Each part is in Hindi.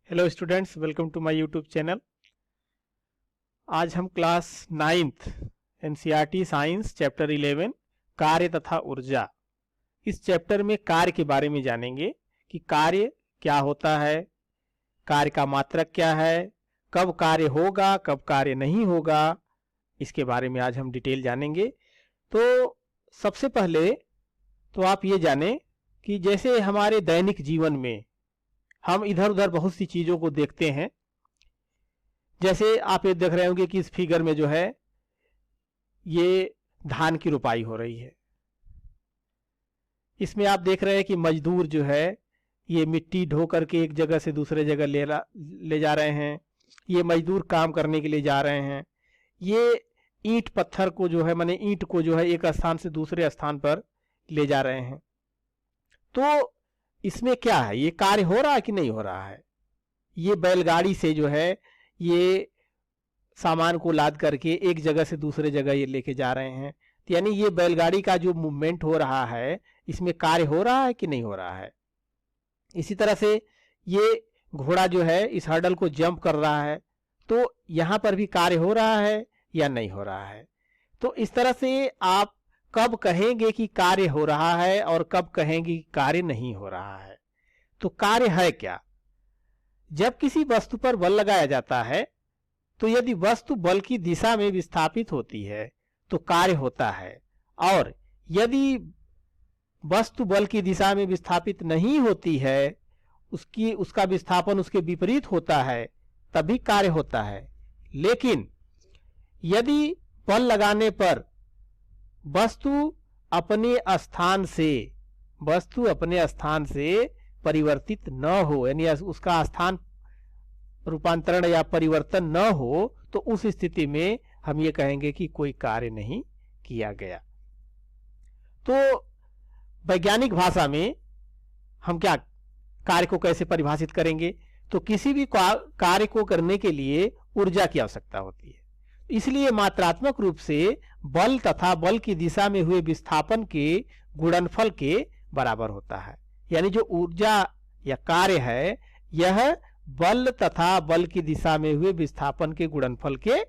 Hello students, welcome to my YouTube channel. आज हम class 9th NCERT science chapter 11 कार्य तथा ऊर्जा, इस चैप्टर में कार्य के बारे में जानेंगे कि कार्य क्या होता है, कार्य का मात्रक क्या है, कब कार्य होगा कब कार्य नहीं होगा, इसके बारे में आज हम डिटेल जानेंगे। तो सबसे पहले तो आप ये जानें कि जैसे हमारे दैनिक जीवन में हम इधर उधर बहुत सी चीज़ों को देखते हैं। जैसे आप ये देख रहे होंगे कि इस फिगर में जो है ये धान की रुपाई हो रही है। इसमें आप देख रहे हैं कि मजदूर जो है ये मिट्टी ढो करके एक जगह से दूसरे जगह ले जा रहे हैं। ये मजदूर काम करने के लिए जा रहे हैं। ये ईंट पत्थर को जो है माने ईंट को जो है एक स्थान से दूसरे स्थान पर ले जा रहे हैं। तो इसमें क्या है, ये कार्य हो रहा है कि नहीं हो रहा है। ये बैलगाड़ी से जो है ये सामान को लाद करके एक जगह से दूसरे जगह ये लेके जा रहे हैं। तो यानी ये बैलगाड़ी का जो मूवमेंट हो रहा है इसमें कार्य हो रहा है कि नहीं हो रहा है। इसी तरह से ये घोड़ा जो है इस हर्डल को जंप कर रहा है, तो यहाँ पर भी कार्य हो रहा है या नहीं हो रहा है। तो इस तरह से आप कब कहेंगे कि कार्य हो रहा है और कब कहेंगे कि कार्य नहीं हो रहा है। तो कार्य है क्या। जब किसी वस्तु पर बल लगाया जाता है तो यदि वस्तु बल की दिशा में विस्थापित होती है तो कार्य होता है, और यदि वस्तु बल की दिशा में विस्थापित नहीं होती है, उसका विस्थापन उसके विपरीत होता है, तभी कार्य होता है। लेकिन यदि बल लगाने पर वस्तु अपने स्थान से परिवर्तित न हो, यानी उसका स्थान रूपांतरण या परिवर्तन न हो, तो उस स्थिति में हम ये कहेंगे कि कोई कार्य नहीं किया गया। तो वैज्ञानिक भाषा में हम क्या कार्य को कैसे परिभाषित करेंगे, तो किसी भी कार्य को करने के लिए ऊर्जा की आवश्यकता होती है। इसलिए मात्रात्मक रूप से बल तथा बल की दिशा में हुए विस्थापन के गुणनफल के बराबर होता है। यानी जो ऊर्जा या कार्य है यह बल तथा बल की दिशा में हुए विस्थापन के गुणनफल के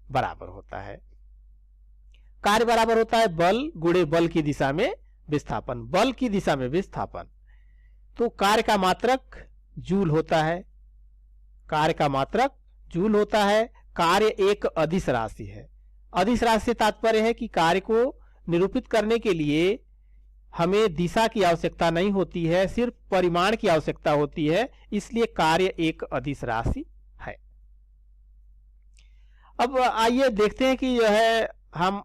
बराबर होता है। कार्य बराबर होता है बल गुणे बल की दिशा में विस्थापन, बल की दिशा में विस्थापन। तो कार्य का मात्रक जूल होता है, कार्य का मात्रक जूल होता है। कार्य एक अदिश राशि है। अदिश राशि से तात्पर्य है कि कार्य को निरूपित करने के लिए हमें दिशा की आवश्यकता नहीं होती है, सिर्फ परिमाण की आवश्यकता होती है, इसलिए कार्य एक अदिश राशि है। अब आइए देखते हैं कि जो है हम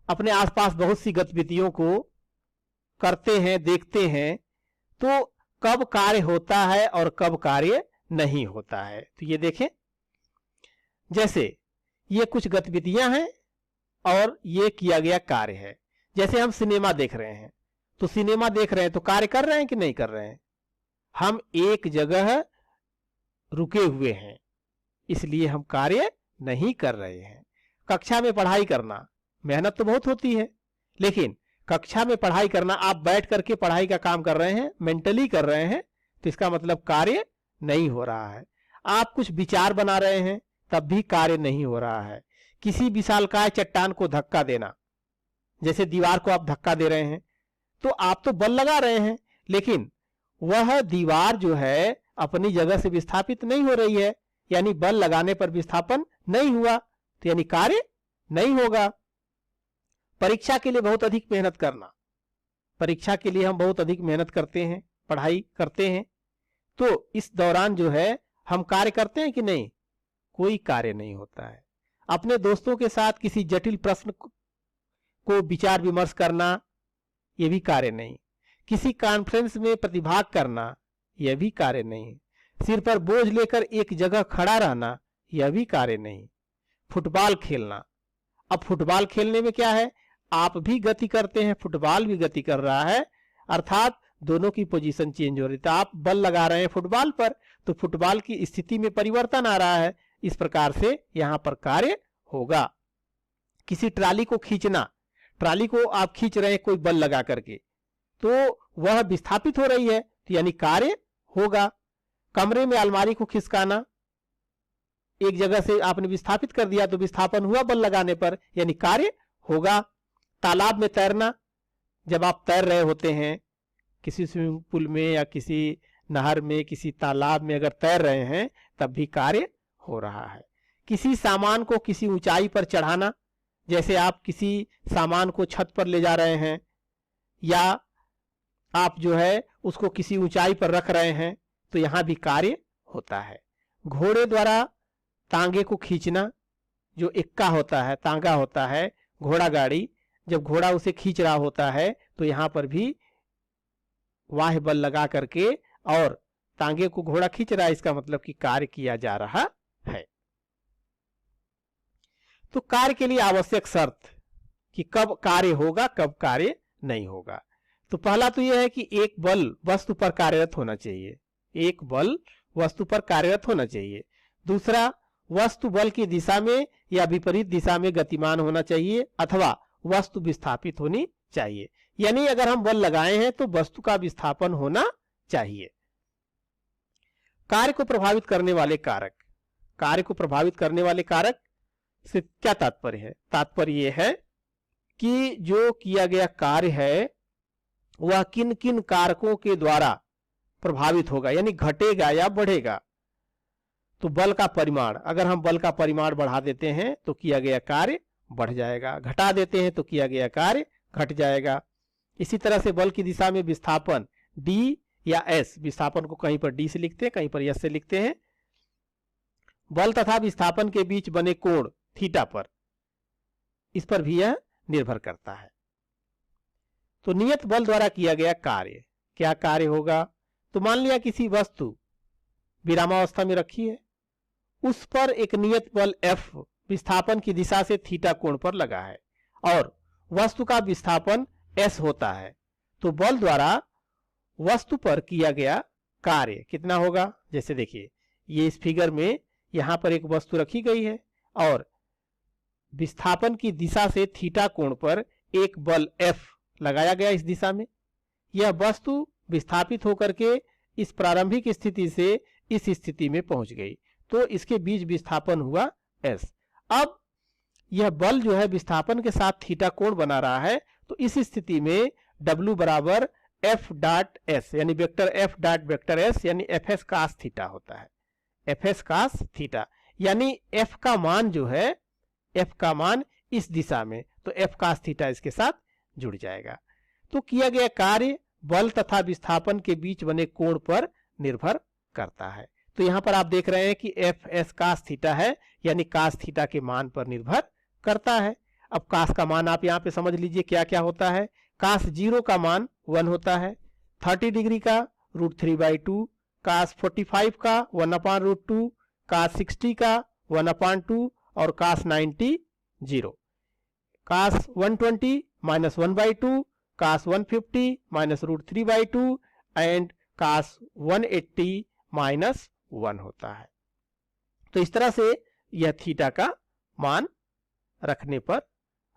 अपने आसपास बहुत सी गतिविधियों को करते हैं, देखते हैं, तो कब कार्य होता है और कब कार्य नहीं होता है। तो ये देखें, जैसे ये कुछ गतिविधियां हैं और ये किया गया कार्य है। जैसे हम सिनेमा देख रहे हैं, तो सिनेमा देख रहे हैं तो कार्य कर रहे हैं कि नहीं कर रहे हैं। हम एक जगह रुके हुए हैं, इसलिए हम कार्य नहीं कर रहे हैं। कक्षा में पढ़ाई करना, मेहनत तो बहुत होती है, लेकिन कक्षा में पढ़ाई करना, आप बैठ करके पढ़ाई का काम कर रहे हैं, मेंटली कर रहे हैं, तो इसका मतलब कार्य नहीं हो रहा है। आप कुछ विचार बना रहे हैं, तब भी कार्य नहीं हो रहा है। किसी विशालकाय चट्टान को धक्का देना, जैसे दीवार को आप धक्का दे रहे हैं, तो आप तो बल लगा रहे हैं, लेकिन वह दीवार जो है अपनी जगह से विस्थापित नहीं हो रही है, यानी बल लगाने पर विस्थापन नहीं हुआ, तो यानी कार्य नहीं होगा। परीक्षा के लिए बहुत अधिक मेहनत करना, परीक्षा के लिए हम बहुत अधिक मेहनत करते हैं, पढ़ाई करते हैं, तो इस दौरान जो है हम कार्य करते हैं कि नहीं, कोई कार्य नहीं होता है। अपने दोस्तों के साथ किसी जटिल प्रश्न को विचार विमर्श करना, यह भी कार्य नहीं। किसी कॉन्फ्रेंस में प्रतिभाग करना, यह भी कार्य नहीं। सिर पर बोझ लेकर एक जगह खड़ा रहना, यह भी कार्य नहीं। फुटबॉल खेलना, अब फुटबॉल खेलने में क्या है, आप भी गति करते हैं, फुटबॉल भी गति कर रहा है, अर्थात दोनों की पोजीशन चेंज हो रही है। तो आप बल लगा रहे हैं फुटबॉल पर, तो फुटबॉल की स्थिति में परिवर्तन आ रहा है, इस प्रकार से यहां पर कार्य होगा। किसी ट्राली को खींचना, ट्राली को आप खींच रहे हैं कोई बल लगा करके, तो वह विस्थापित हो रही है, तो यानी कार्य होगा। कमरे में अलमारी को खिसकाना, एक जगह से आपने विस्थापित कर दिया तो विस्थापन हुआ बल लगाने पर, यानी कार्य होगा। तालाब में तैरना, जब आप तैर रहे होते हैं किसी स्विमिंग पूल में या किसी नहर में, किसी तालाब में अगर तैर रहे हैं तब भी कार्य हो रहा है। किसी सामान को किसी ऊंचाई पर चढ़ाना, जैसे आप किसी सामान को छत पर ले जा रहे हैं या आप जो है उसको किसी ऊंचाई पर रख रहे हैं तो यहां भी कार्य होता है। घोड़े द्वारा तांगे को खींचना, जो इक्का होता है, तांगा होता है, घोड़ा गाड़ी, जब घोड़ा उसे खींच रहा होता है तो यहां पर भी वाह्य बल लगा करके और तांगे को घोड़ा खींच रहा है, इसका मतलब कि कार्य किया जा रहा है। तो कार्य के लिए आवश्यक शर्त कि कब कार्य होगा कब कार्य नहीं होगा। तो पहला तो यह है कि एक बल वस्तु पर कार्यरत होना चाहिए, एक बल वस्तु पर कार्यरत होना चाहिए। दूसरा, वस्तु बल की दिशा में या विपरीत दिशा में गतिमान होना चाहिए अथवा वस्तु विस्थापित होनी चाहिए, यानी अगर हम बल लगाए हैं तो वस्तु का विस्थापन होना चाहिए। कार्य को प्रभावित करने वाले कारक, कार्य को प्रभावित करने वाले कारक से क्या तात्पर्य है? तात्पर्य यह है कि जो किया गया कार्य है वह किन किन कारकों के द्वारा प्रभावित होगा, यानी घटेगा या बढ़ेगा। तो बल का परिमाण, अगर हम बल का परिमाण बढ़ा देते हैं तो किया गया कार्य बढ़ जाएगा, घटा देते हैं तो किया गया कार्य घट जाएगा। इसी तरह से बल की दिशा में विस्थापन D या S, विस्थापन को कहीं पर D से लिखते हैं कहीं पर S से लिखते हैं। बल तथा विस्थापन के बीच बने कोण थीटा पर, इस पर भी यह निर्भर करता है। तो नियत बल द्वारा किया गया कार्य, क्या कार्य होगा? तो मान लिया किसी वस्तु विरामावस्था में रखी है, उस पर एक नियत बल F विस्थापन की दिशा से थीटा कोण पर लगा है और वस्तु का विस्थापन S होता है, तो बल द्वारा वस्तु पर किया गया कार्य कितना होगा? जैसे देखिए ये इस फिगर में यहां पर एक वस्तु रखी गई है और विस्थापन की दिशा से थीटा कोण पर एक बल F लगाया गया इस दिशा में। यह वस्तु विस्थापित होकर के इस प्रारंभिक स्थिति से इस स्थिति में पहुंच गई, तो इसके बीच विस्थापन हुआ S। अब यह बल जो है विस्थापन के साथ थीटा कोण बना रहा है, तो इस स्थिति में W बराबर F डॉट S, यानी vector F dot vector S यानी Fs cos थीटा होता है, Fs cos थीटा, यानी F का मान जो है, F का मान इस दिशा में, तो F cos थीटा इसके साथ जुड़ जाएगा। तो किया गया कार्य बल तथा विस्थापन के बीच बने कोण पर निर्भर करता है। तो यहां पर आप देख रहे हैं कि Fs cos थीटा है, यानी cos थीटा के मान पर निर्भर करता है। अब cos का मान आप यहां पे समझ लीजिए क्या क्या होता है। cos 0 का मान 1 होता है, 30 डिग्री का √3/2, cos 45 का 1/√2, cos 60 का 1/2 और cos 90 0, cos 120 -1/2, cos 150 -√3/2 and cos 180 -1 होता है। तो इस तरह से यह थीटा का मान रखने पर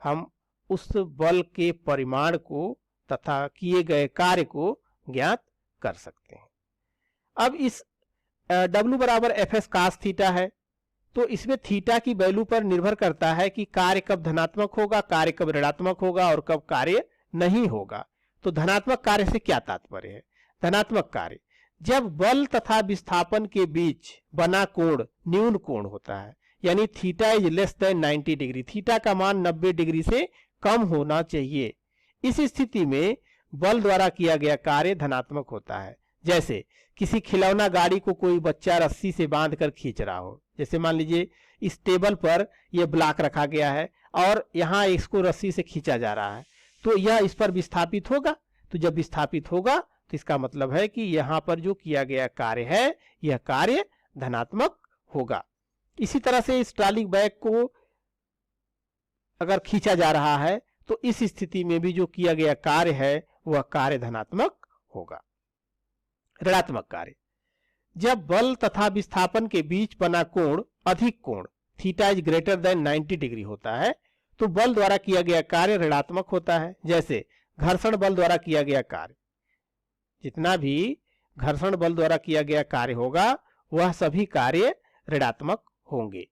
हम उस बल के परिमाण को तथा किए गए कार्य को ज्ञात कर सकते हैं। अब इस W बराबर Fs cos थीटा है, तो इसमें थीटा की वैल्यू पर निर्भर करता है कि कार्य कब धनात्मक होगा, कार्य कब ऋणात्मक होगा और कब कार्य नहीं होगा। तो धनात्मक कार्य से क्या तात्पर्य है? धनात्मक कार्य जब बल तथा विस्थापन के बीच बना कोण न्यून कोण होता है, यानी theta is less than 90 degree, theta का मान 90 डिग्री से कम होना चाहिए। इस स्थिति में बल द्वारा किया गया कार्य धनात्मक होता है। जैसे किसी खिलौना गाड़ी को कोई बच्चा रस्सी से बांधकर खींच रहा हो, जैसे मान लीजिए इस टेबल पर यह ब्लॉक रखा गया है और यहां इसको रस्सी से खींचा जा रहा है, तो यह इस पर विस्थापित होगा। तो जब विस्थापित होगा तो इसका मतलब है कि यहां पर जो किया गया कार्य है यह कार्य धनात्मक होगा। इसी तरह से इस ट्रॉली बैग को अगर खींचा जा रहा है तो इस स्थिति में भी जो किया गया कार्य है वह कार्य धनात्मक होगा। ऋणात्मक कार्य जब बल तथा विस्थापन के बीच बना कोण अधिक कोण theta is greater than 90 degree होता है, तो बल द्वारा किया गया कार्य ऋणात्मक होता है। जैसे घर्षण बल द्वारा किया गया कार्य, जितना भी घर्षण बल द्वारा किया गया कार्य होगा वह सभी कार्य ऋणात्मक होंगे।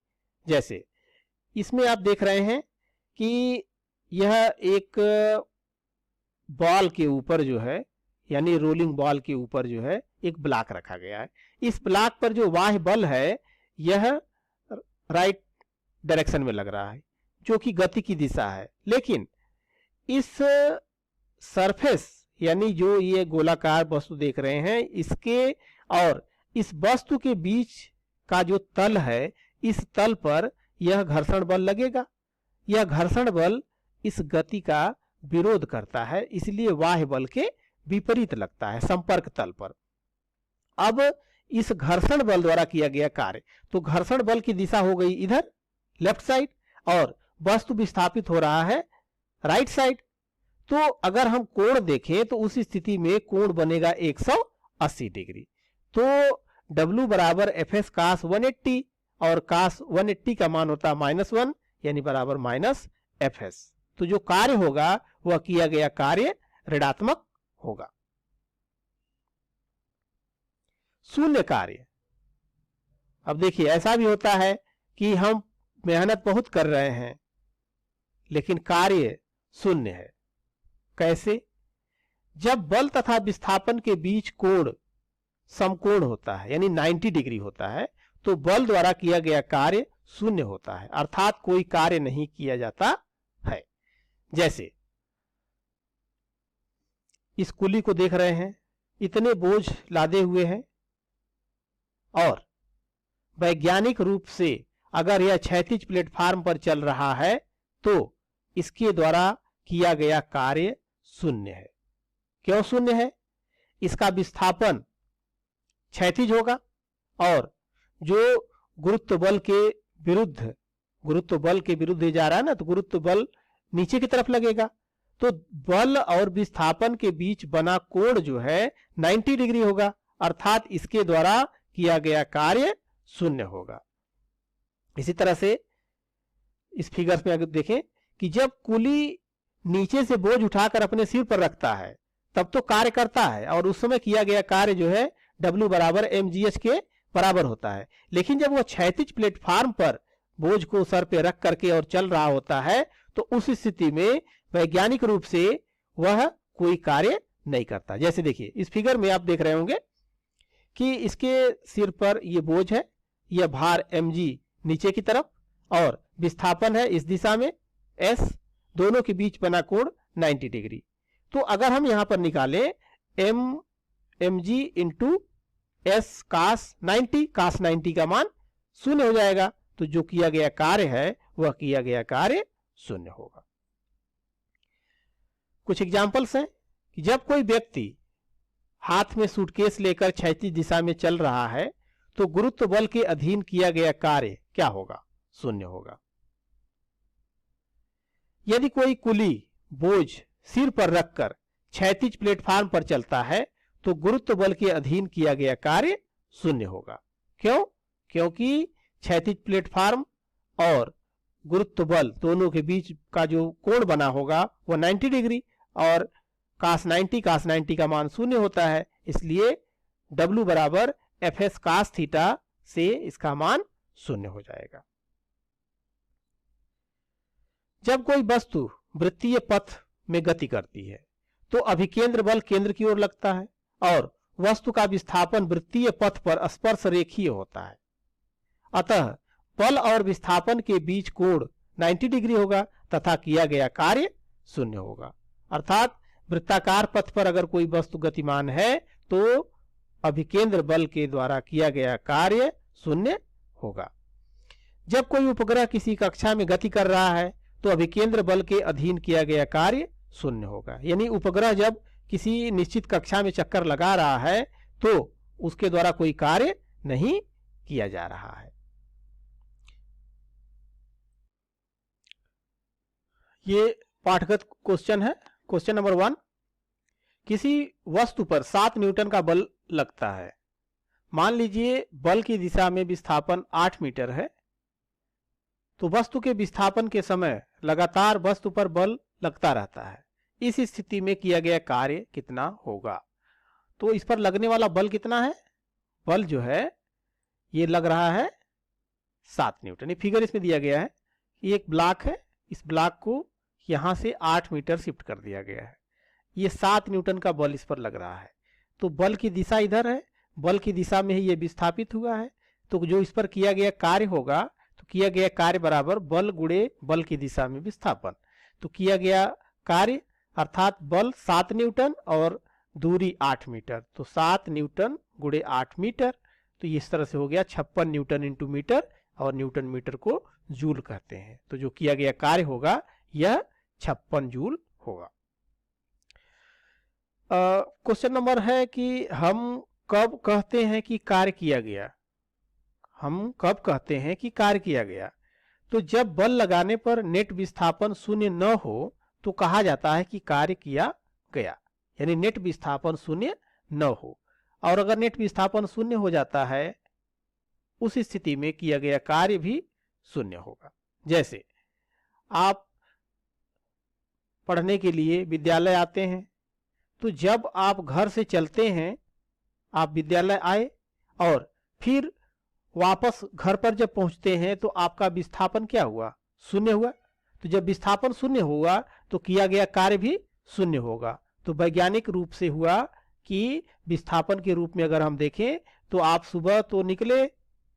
जैसे इसमें आप देख रहे हैं कि यह एक बॉल के ऊपर जो है, यानी रोलिंग बॉल के ऊपर जो है एक ब्लॉक रखा गया है। इस ब्लॉक पर जो बाह्य बल है यह राइट डायरेक्शन में लग रहा है, जो कि गति की दिशा है। लेकिन इस सरफेस यानी जो ये गोलाकार वस्तु देख रहे हैं, इसके और इस वस्तु के बीच का जो तल है, इस तल पर यह घर्षण बल लगेगा। यह घर्षण बल इस गति का विरोध करता है, इसलिए बाह्य बल के विपरीत लगता है संपर्क तल पर। अब इस घर्षण बल द्वारा किया गया कार्य, तो घर्षण बल की दिशा हो गई इधर लेफ्ट साइड और वस्तु विस्थापित हो रहा है राइट साइड। तो अगर हम कोण देखें तो उस स्थिति में कोण बनेगा 180 डिग्री। तो W बराबर FS cos 180 और cos 180 का मान होता है -1 यानी बराबर -FS। तो जो कार्य होगा वह किया गया कार्य ऋणात्मक होगा। शून्य कार्य, अब देखिए ऐसा भी होता है कि हम मेहनत बहुत कर रहे हैं लेकिन कार्य शून्य है। कैसे? जब बल तथा विस्थापन के बीच कोण समकोण होता है यानी 90 डिग्री होता है, तो बल द्वारा किया गया कार्य शून्य होता है, अर्थात कोई कार्य नहीं किया जाता है। जैसे इस कुली को देख रहे हैं, इतने बोझ लादे हुए हैं और वैज्ञानिक रूप से अगर यह क्षैतिज प्लेटफार्म पर चल रहा है तो इसके द्वारा किया गया कार्य शून्य है। क्यों शून्य है? इसका विस्थापन क्षैतिज होगा और जो गुरुत्व बल के विरुद्ध जा रहा है ना, तो गुरुत्व बल नीचे की तरफ लगेगा। तो बल और विस्थापन के बीच बना कोण जो है 90 डिग्री होगा, अर्थात इसके द्वारा किया गया कार्य शून्य होगा। इसी तरह से इस फिगर्स में अगर देखें कि जब कुली नीचे से बोझ उठाकर अपने सिर पर रखता है तब तो कार्य करता है और उस समय किया गया कार्य जो है W बराबर mgh के बराबर होता है। लेकिन जब वह क्षैतिज प्लेटफार्म पर बोझ को सर पे रख करके और चल रहा होता है तो उस स्थिति में वैज्ञानिक रूप से वह कोई कार्य नहीं करता। जैसे देखिए इस फिगर में आप देख रहे होंगे कि इसके सिर पर यह बोझ है, यह भार mg नीचे की तरफ और विस्थापन है इस दिशा में s, दोनों के बीच बना कोण 90 डिग्री। तो अगर हम यहां पर निकालें mg इंटू s cos 90 का मान शून्य हो जाएगा, तो जो किया गया कार्य है वह किया गया कार्य शून्य होगा। कुछ एग्जाम्पल्स हैं कि जब कोई व्यक्ति हाथ में सूटकेस लेकर क्षैतिज दिशा में चल रहा है तो गुरुत्व बल के अधीन किया गया कार्य क्या होगा? शून्य होगा। यदि कोई कुली बोझ सिर पर रखकर क्षैतिज प्लेटफार्म पर चलता है तो गुरुत्व बल के अधीन किया गया कार्य शून्य होगा। क्यों? क्योंकि क्षैतिज प्लेटफार्म और गुरुत्व बल दोनों के बीच का जो कोण बना होगा वह 90 डिग्री और cos 90 का मान शून्य होता है, इसलिए W बराबर FS cos थीटा से इसका मान शून्य हो जाएगा। जब कोई वस्तु वृत्तीय पथ में गति करती है तो अभिकेंद्र बल केंद्र की ओर लगता है और वस्तु का विस्थापन वृत्तीय पथ पर स्पर्श रेखीय होता है। अतः बल और विस्थापन के बीच कोण 90 डिग्री होगा तथा किया गया कार्य शून्य होगा। अर्थात वृत्ताकार पथ पर अगर कोई वस्तु गतिमान है तो अभिकेंद्र बल के द्वारा किया गया कार्य शून्य होगा। जब कोई उपग्रह किसी कक्षा में गति कर रहा है तो अभिकेंद्र बल के अधीन किया गया कार्य शून्य होगा। यानी उपग्रह जब किसी निश्चित कक्षा में चक्कर लगा रहा है तो उसके द्वारा कोई कार्य नहीं किया जा रहा है। ये पाठगत क्वेश्चन है। क्वेश्चन नंबर 1, किसी वस्तु पर 7 न्यूटन का बल लगता है। मान लीजिए बल की दिशा में विस्थापन 8 मीटर है, तो वस्तु के विस्थापन के समय लगातार वस्तु पर बल लगता रहता है। इस स्थिति में किया गया कार्य कितना होगा? तो इस पर लगने वाला बल कितना है? बल जो है ये लग रहा है 7 न्यूटन। ये फिगर इसमें दिया गया है कि एक ब्लॉक है, इस ब्लॉक को यहां से 8 मीटर शिफ्ट कर दिया गया है, ये 7 न्यूटन का बल इस पर लग रहा है। तो बल की दिशा इधर है, बल की दिशा में ही ये विस्थापित हुआ है। तो जो इस पर किया गया कार्य होगा, तो किया गया कार्य बराबर बल गुणे बल की दिशा में विस्थापन। तो किया गया कार्य अर्थात बल 7 न्यूटन और दूरी 8 मीटर, तो 7 न्यूटन गुणे 8 मीटर। तो इस तरह से हो गया 56 न्यूटन इंटू मीटर, और न्यूटन मीटर को जूल कहते हैं। तो जो किया गया कार्य होगा यह 56 जूल होगा। क्वेश्चन नंबर है कि हम कब कहते हैं कि कार्य किया गया? हम कब कहते हैं कि कार्य किया गया? तो जब बल लगाने पर नेट विस्थापन शून्य न हो तो कहा जाता है कि कार्य किया गया, यानी नेट विस्थापन शून्य न हो। और अगर नेट विस्थापन शून्य हो जाता है उस स्थिति में किया गया कार्य भी शून्य होगा। जैसे आप पढ़ने के लिए विद्यालय आते हैं, तो जब आप घर से चलते हैं, आप विद्यालय आए और फिर वापस घर पर जब पहुंचते हैं तो आपका विस्थापन क्या हुआ? शून्य हुआ। तो जब विस्थापन शून्य हुआ तो किया गया कार्य भी शून्य होगा। तो वैज्ञानिक रूप से हुआ कि विस्थापन के रूप में अगर हम देखें तो आप सुबह तो निकले,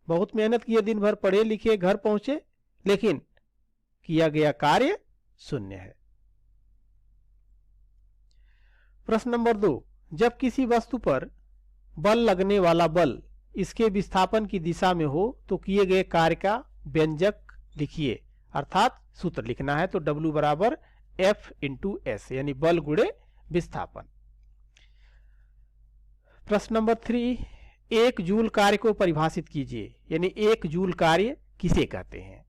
बहुत मेहनत किए, दिन भर पढ़े लिखे, घर पहुंचे, लेकिन किया गया कार्य शून्य है। प्रश्न नंबर 2, जब किसी वस्तु पर बल लगने वाला बल इसके विस्थापन की दिशा में हो तो किए गए कार्य का व्यंजक लिखिए, अर्थात सूत्र लिखना है। तो W बराबर F इंटू एस, यानी बल गुणे विस्थापन। प्रश्न नंबर 3, एक जूल कार्य को परिभाषित कीजिए, यानी एक जूल कार्य किसे कहते हैं?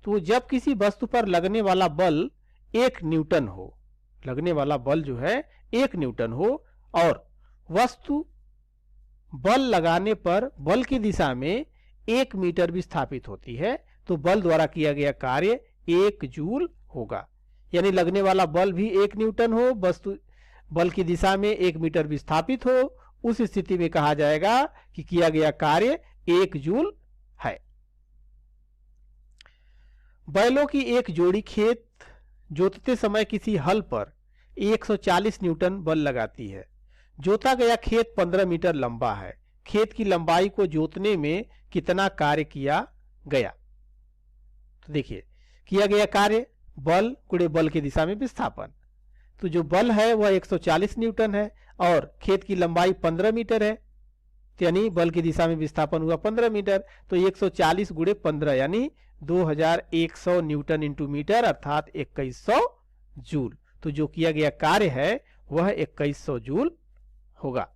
तो जब किसी वस्तु पर लगने वाला बल 1 न्यूटन हो, लगने वाला बल जो है 1 न्यूटन हो और वस्तु बल लगाने पर बल की दिशा में 1 मीटर विस्थापित होती है, तो बल द्वारा किया गया कार्य 1 जूल होगा। यानी लगने वाला बल भी 1 न्यूटन हो, वस्तु बल की दिशा में 1 मीटर विस्थापित हो, उस स्थिति में कहा जाएगा कि किया गया कार्य 1 जूल है। बैलों की एक जोड़ी खेत जोतते समय किसी हल पर 140 न्यूटन बल लगाती है। जोता गया खेत 15 मीटर लंबा है। खेत की लंबाई को जोतने में कितना कार्य किया गया? तो देखिए, किया गया कार्य बल गुणे बल की दिशा में विस्थापन। तो जो बल है वह 140 न्यूटन है और खेत की लंबाई 15 मीटर है, यानी बल की दिशा में विस्थापन हुआ 15 मीटर। तो 140 गुणे 15 यानी 2100 न्यूटन इंटू मीटर, अर्थात 2100 जूल। तो जो किया गया कार्य है वह 2100 जूल होगा।